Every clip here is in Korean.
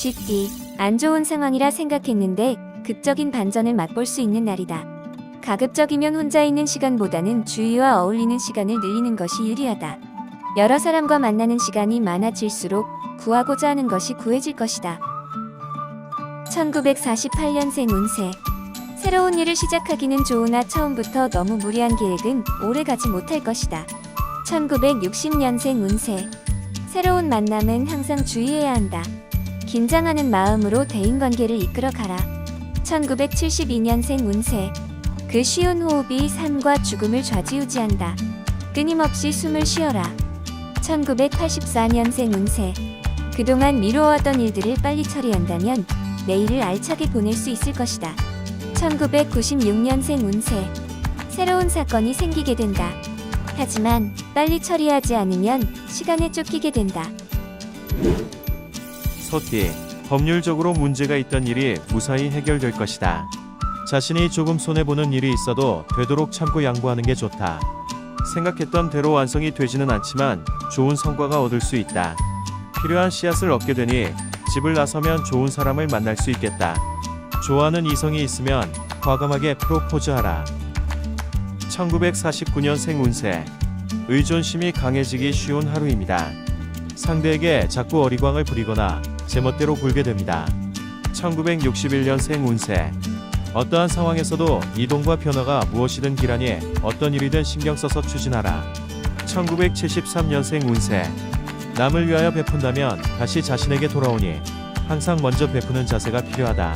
쉽디 안 좋은 상황이라 생각했는데 극적인 반전을 맛볼 수 있는 날이다. 가급적이면 혼자 있는 시간보다는 주위와 어울리는 시간을 늘리는 것이 유리하다. 여러 사람과 만나는 시간이 많아질수록 구하고자 하는 것이 구해질 것이다. 1948년생 운세. 새로운 일을 시작하기는 좋으나 처음부터 너무 무리한 계획은 오래 가지 못할 것이다. 1960년생 운세. 새로운 만남은 항상 주의해야 한다. 긴장하는 마음으로 대인관계를 이끌어가라. 1972년생 운세. 그 쉬운 호흡이 삶과 죽음을 좌지우지한다. 끊임없이 숨을 쉬어라. 1984년생 운세. 그동안 미뤄왔던 일들을 빨리 처리한다면 내일을 알차게 보낼 수 있을 것이다. 1996년생 운세. 새로운 사건이 생기게 된다. 하지만 빨리 처리하지 않으면 시간에 쫓기게 된다. 소띠, 법률적으로 문제가 있던 일이 무사히 해결될 것이다. 자신이 조금 손해보는 일이 있어도 되도록 참고 양보하는 게 좋다. 생각했던 대로 완성이 되지는 않지만 좋은 성과가 얻을 수 있다. 필요한 씨앗을 얻게 되니 집을 나서면 좋은 사람을 만날 수 있겠다. 좋아하는 이성이 있으면 과감하게 프로포즈하라. 1949년생 운세. 의존심이 강해지기 쉬운 하루입니다. 상대에게 자꾸 어리광을 부리거나 제멋대로 굴게 됩니다. 1961년생 운세. 어떠한 상황에서도 이동과 변화가 무엇이든 기란히 어떤 일이든 신경 써서 추진하라. 1973년생 운세. 남을 위하여 베푼다면 다시 자신에게 돌아오니 항상 먼저 베푸는 자세가 필요하다.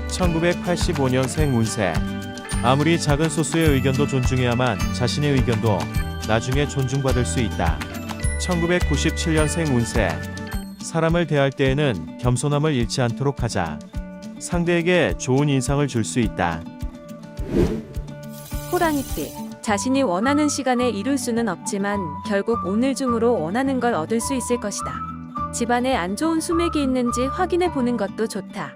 1985년생 운세. 아무리 작은 소수의 의견도 존중해야만 자신의 의견도 나중에 존중받을 수 있다. 1997년생 운세. 사람을 대할 때에는 겸손함을 잃지 않도록 하자. 상대에게 좋은 인상을 줄 수 있다. 호랑이띠. 자신이 원하는 시간에 이룰 수는 없지만 결국 오늘 중으로 원하는 걸 얻을 수 있을 것이다. 집안에 안 좋은 수맥이 있는지 확인해 보는 것도 좋다.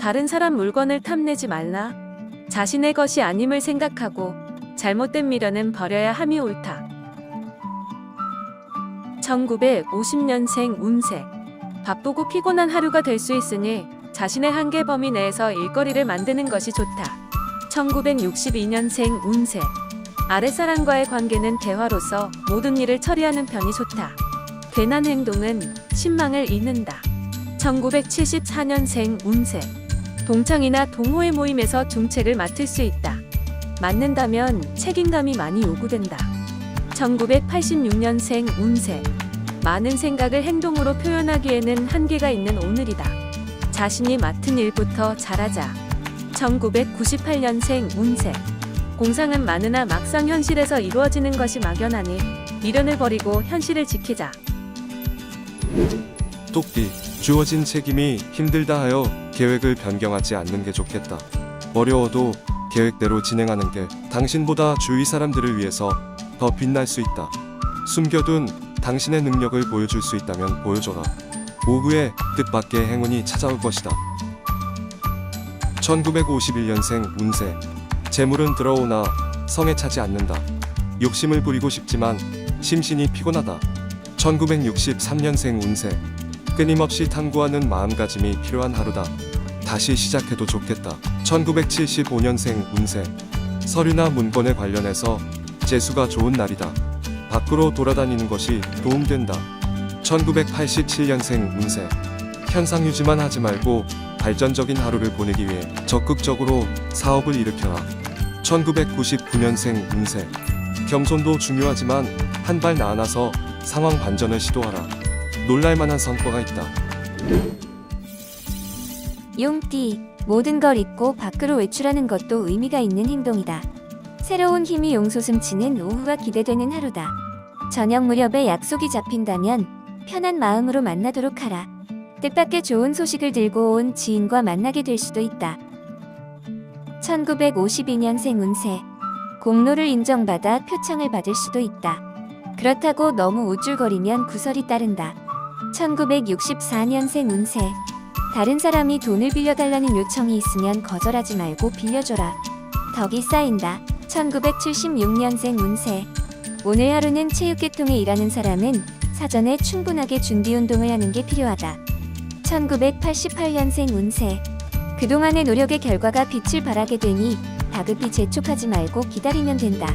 다른 사람 물건을 탐내지 말라. 자신의 것이 아님을 생각하고 잘못된 미련은 버려야 함이 옳다. 1950년생 운세. 바쁘고 피곤한 하루가 될 수 있으니 자신의 한계 범위 내에서 일거리를 만드는 것이 좋다. 1962년생 운세. 아랫사람과의 관계는 대화로서 모든 일을 처리하는 편이 좋다. 괜한 행동은 신망을 잃는다. 1974년생 운세. 동창이나 동호회 모임에서 중책을 맡을 수 있다. 맡는다면 책임감이 많이 요구된다. 1986년생 운세. 많은 생각을 행동으로 표현하기에는 한계가 있는 오늘이다. 자신이 맡은 일부터 잘하자. 1998년생 운세. 공상은 많으나 막상 현실에서 이루어지는 것이 막연하니 미련을 버리고 현실을 지키자. 똑띠, 주어진 책임이 힘들다 하여 계획을 변경하지 않는 게 좋겠다. 어려워도 계획대로 진행하는 게 당신보다 주위 사람들을 위해서 더 빛날 수 있다. 숨겨둔 당신의 능력을 보여줄 수 있다면 보여줘라. 오후에 뜻밖의 행운이 찾아올 것이다. 1951년생 운세. 재물은 들어오나 성에 차지 않는다. 욕심을 부리고 싶지만 심신이 피곤하다. 1963년생 운세. 끊임없이 탐구하는 마음가짐이 필요한 하루다. 다시 시작해도 좋겠다. 1975년생 운세. 서류나 문건에 관련해서 재수가 좋은 날이다. 밖으로 돌아다니는 것이 도움된다. 1987년생 운세. 현상 유지만 하지 말고 발전적인 하루를 보내기 위해 적극적으로 사업을 일으켜라. 1999년생 운세. 겸손도 중요하지만 한 발 나아나서 상황 반전을 시도하라. 놀랄만한 성과가 있다. 용띠. 모든 걸 잊고 밖으로 외출하는 것도 의미가 있는 행동이다. 새로운 힘이 용솟음치는 오후가 기대되는 하루다. 저녁 무렵에 약속이 잡힌다면 편한 마음으로 만나도록 하라. 뜻밖의 좋은 소식을 들고 온 지인과 만나게 될 수도 있다. 1952년생 운세. 공로를 인정받아 표창을 받을 수도 있다. 그렇다고 너무 우쭐거리면 구설이 따른다. 1964년생 운세. 다른 사람이 돈을 빌려달라는 요청이 있으면 거절하지 말고 빌려줘라. 덕이 쌓인다. 1976년생 운세. 오늘 하루는 체육계통에 일하는 사람은 사전에 충분하게 준비 운동을 하는 게 필요하다. 1988년생 운세. 그동안의 노력의 결과가 빛을 발하게 되니 다급히 재촉하지 말고 기다리면 된다.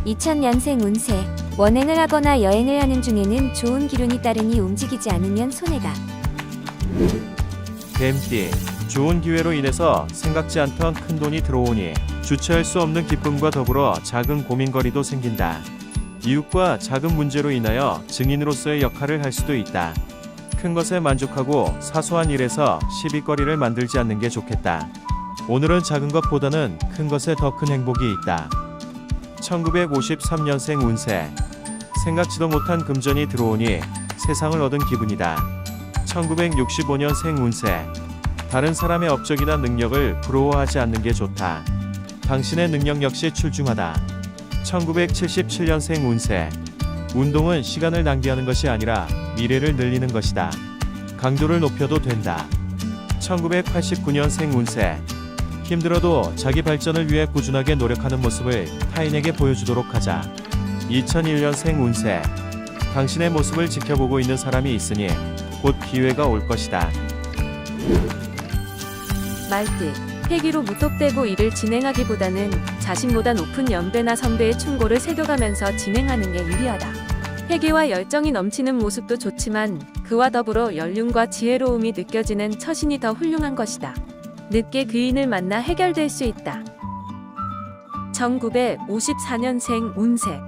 2000년생 운세. 원행을 하거나 여행을 하는 중에는 좋은 기운이 따르니 움직이지 않으면 손해다. 뱀띠. 좋은 기회로 인해서 생각지 않던 큰 돈이 들어오니 주체할 수 없는 기쁨과 더불어 작은 고민거리도 생긴다. 이웃과 작은 문제로 인하여 증인으로서의 역할을 할 수도 있다. 큰 것에 만족하고 사소한 일에서 시비거리를 만들지 않는 게 좋겠다. 오늘은 작은 것보다는 큰 것에 더 큰 행복이 있다. 1953년생 운세. 생각지도 못한 금전이 들어오니 세상을 얻은 기분이다. 1965년생 운세. 다른 사람의 업적이나 능력을 부러워하지 않는 게 좋다. 당신의 능력 역시 출중하다. 1977년생 운세. 운동은 시간을 낭비하는 것이 아니라 미래를 늘리는 것이다. 강도를 높여도 된다. 1989년생 운세. 힘들어도 자기 발전을 위해 꾸준하게 노력하는 모습을 타인에게 보여주도록 하자. 2001년생 운세. 당신의 모습을 지켜보고 있는 사람이 있으니 곧 기회가 올 것이다. 말띠. 회기로 무턱대고 일을 진행하기보다는 자신보다 높은 연배나 선배의 충고를 새겨가면서 진행하는 게 유리하다. 회기와 열정이 넘치는 모습도 좋지만 그와 더불어 연륜과 지혜로움이 느껴지는 처신이 더 훌륭한 것이다. 늦게 귀인을 만나 해결될 수 있다. 1954년생 운세.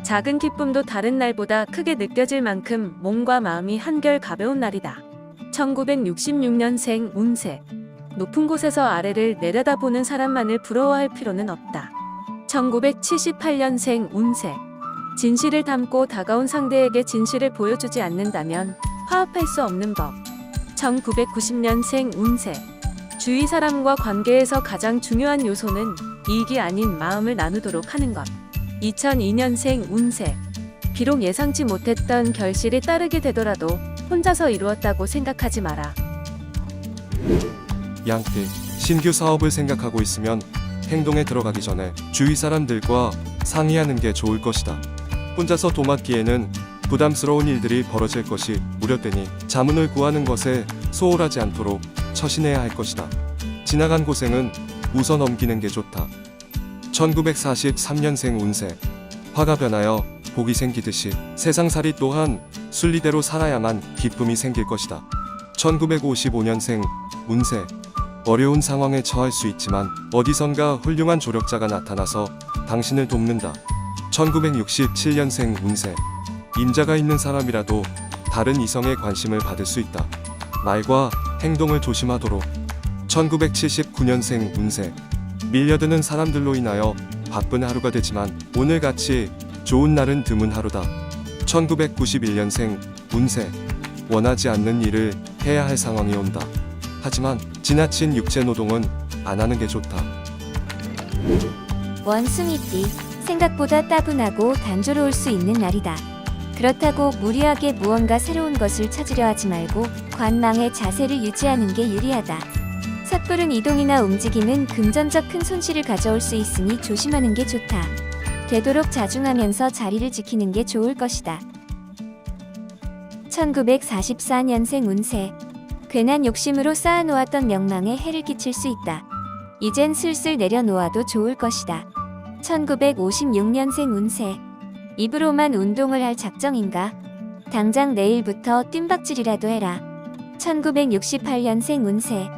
작은 기쁨도 다른 날보다 크게 느껴질 만큼 몸과 마음이 한결 가벼운 날이다. 1966년생 운세. 높은 곳에서 아래를 내려다보는 사람만을 부러워할 필요는 없다. 1978년생 운세. 진실을 담고 다가온 상대에게 진실을 보여주지 않는다면 화합할 수 없는 법. 1990년생 운세. 주위 사람과 관계에서 가장 중요한 요소는 이익이 아닌 마음을 나누도록 하는 것. 2002년생 운세. 비록 예상치 못했던 결실이 따르게 되더라도 혼자서 이루었다고 생각하지 마라. 양띠. 신규 사업을 생각하고 있으면 행동에 들어가기 전에 주위 사람들과 상의하는 게 좋을 것이다. 혼자서 도맡기에는 부담스러운 일들이 벌어질 것이 우려되니 자문을 구하는 것에 소홀하지 않도록 처신해야 할 것이다. 지나간 고생은 웃어 넘기는 게 좋다. 1943년생 운세. 화가 변하여 복이 생기듯이 세상살이 또한 순리대로 살아야만 기쁨이 생길 것이다. 1955년생 운세. 어려운 상황에 처할 수 있지만 어디선가 훌륭한 조력자가 나타나서 당신을 돕는다. 1967년생 운세. 임자가 있는 사람이라도 다른 이성의 관심을 받을 수 있다. 말과 행동을 조심하도록. 1979년생 운세. 밀려드는 사람들로 인하여 바쁜 하루가 되지만 오늘같이 좋은 날은 드문 하루다. 1991년생 운세. 원하지 않는 일을 해야 할 상황이 온다. 하지만 지나친 육체노동은 안 하는 게 좋다. 원숭이띠. 생각보다 따분하고 단조로울 수 있는 날이다. 그렇다고 무리하게 무언가 새로운 것을 찾으려 하지 말고 관망의 자세를 유지하는 게 유리하다. 섣부른 이동이나 움직임은 금전적 큰 손실을 가져올 수 있으니 조심하는 게 좋다. 되도록 자중하면서 자리를 지키는 게 좋을 것이다. 1944년생 운세. 괜한 욕심으로 쌓아놓았던 명망에 해를 끼칠 수 있다. 이젠 슬슬 내려놓아도 좋을 것이다. 1956년생 운세. 입으로만 운동을 할 작정인가? 당장 내일부터 뜀박질이라도 해라. 1968년생 운세.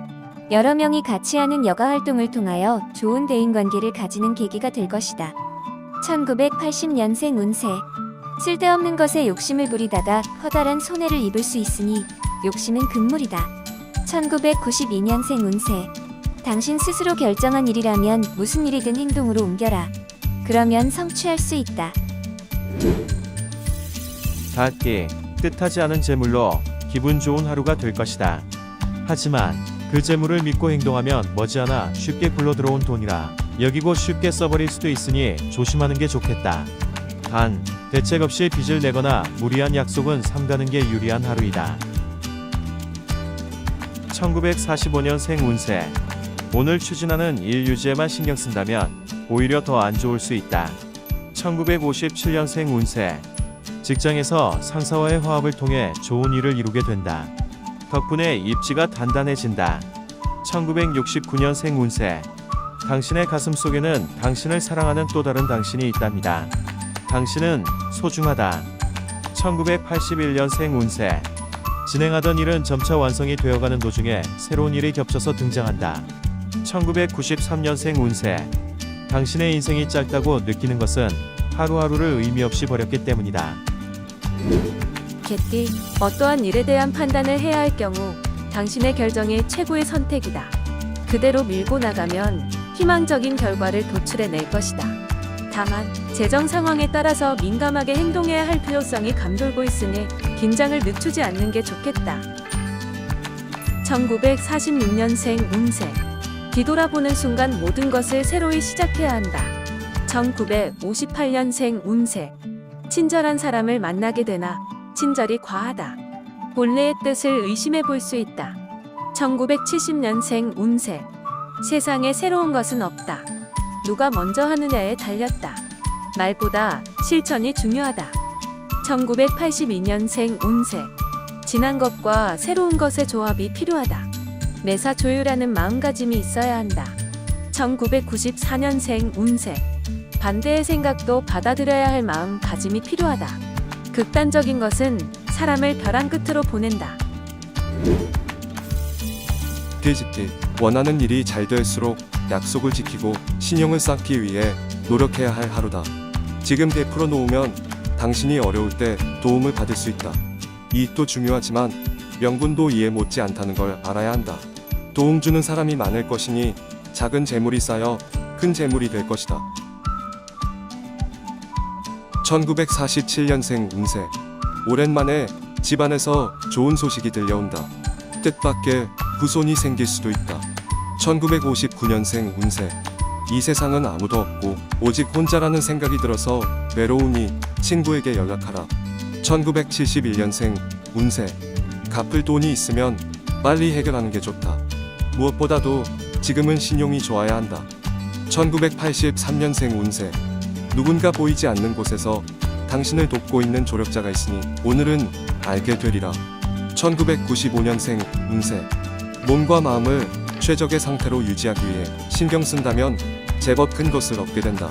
여러 명이 같이 하는 여가 활동을 통하여 좋은 대인관계를 가지는 계기가 될 것이다. 1980년생 운세. 쓸데없는 것에 욕심을 부리다가 커다란 손해를 입을 수 있으니 욕심은 금물이다. 1992년생 운세. 당신 스스로 결정한 일이라면 무슨 일이든 행동으로 옮겨라. 그러면 성취할 수 있다. 닭띠. 뜻하지 않은 재물로 기분 좋은 하루가 될 것이다. 하지만 그 재물을 믿고 행동하면 머지않아 쉽게 굴러들어온 돈이라 여기고 쉽게 써버릴 수도 있으니 조심하는 게 좋겠다. 단, 대책 없이 빚을 내거나 무리한 약속은 삼가는 게 유리한 하루이다. 1945년생 운세. 오늘 추진하는 일 유지에만 신경 쓴다면 오히려 더 안 좋을 수 있다. 1957년생 운세. 직장에서 상사와의 화합을 통해 좋은 일을 이루게 된다. 덕분에 입지가 단단해진다. 1969년생 운세. 당신의 가슴 속에는 당신을 사랑하는 또 다른 당신이 있답니다. 당신은 소중하다. 1981년생 운세. 진행하던 일은 점차 완성이 되어가는 도중에 새로운 일이 겹쳐서 등장한다. 1993년생 운세. 당신의 인생이 짧다고 느끼는 것은 하루하루를 의미 없이 버렸기 때문이다. 개띠, 어떠한 일에 대한 판단을 해야 할 경우 당신의 결정이 최고의 선택이다. 그대로 밀고 나가면 희망적인 결과를 도출해낼 것이다. 다만 재정 상황에 따라서 민감하게 행동해야 할 필요성이 감돌고 있으니 긴장을 늦추지 않는 게 좋겠다. 1946년생 운세. 뒤돌아보는 순간 모든 것을 새로이 시작해야 한다. 1958년생 운세. 친절한 사람을 만나게 되나 친절이 과하다. 본래의 뜻을 의심해 볼 수 있다. 1970년생 운세. 세상에 새로운 것은 없다. 누가 먼저 하느냐에 달렸다. 말보다 실천이 중요하다. 1982년생 운세. 지난 것과 새로운 것의 조합이 필요하다. 매사 조율하는 마음가짐이 있어야 한다. 1994년생 운세. 반대의 생각도 받아들여야 할 마음가짐이 필요하다. 극단적인 것은 사람을 벼랑 끝으로 보낸다. 돼지띠, 원하는 일이 잘 될수록 약속을 지키고 신용을 쌓기 위해 노력해야 할 하루다. 지금 베풀어 놓으면 당신이 어려울 때 도움을 받을 수 있다. 이익도 중요하지만 명분도 이해 못지 않다는 걸 알아야 한다. 도움 주는 사람이 많을 것이니 작은 재물이 쌓여 큰 재물이 될 것이다. 1947년생 운세. 오랜만에 집안에서 좋은 소식이 들려온다. 뜻밖의 후손이 생길 수도 있다. 1959년생 운세. 이 세상은 아무도 없고 오직 혼자라는 생각이 들어서 외로우니 친구에게 연락하라. 1971년생 운세. 갚을 돈이 있으면 빨리 해결하는 게 좋다. 무엇보다도 지금은 신용이 좋아야 한다. 1983년생 운세. 누군가 보이지 않는 곳에서 당신을 돕고 있는 조력자가 있으니 오늘은 알게 되리라. 1995년생 운세. 몸과 마음을 최적의 상태로 유지하기 위해 신경 쓴다면 제법 큰 것을 얻게 된다.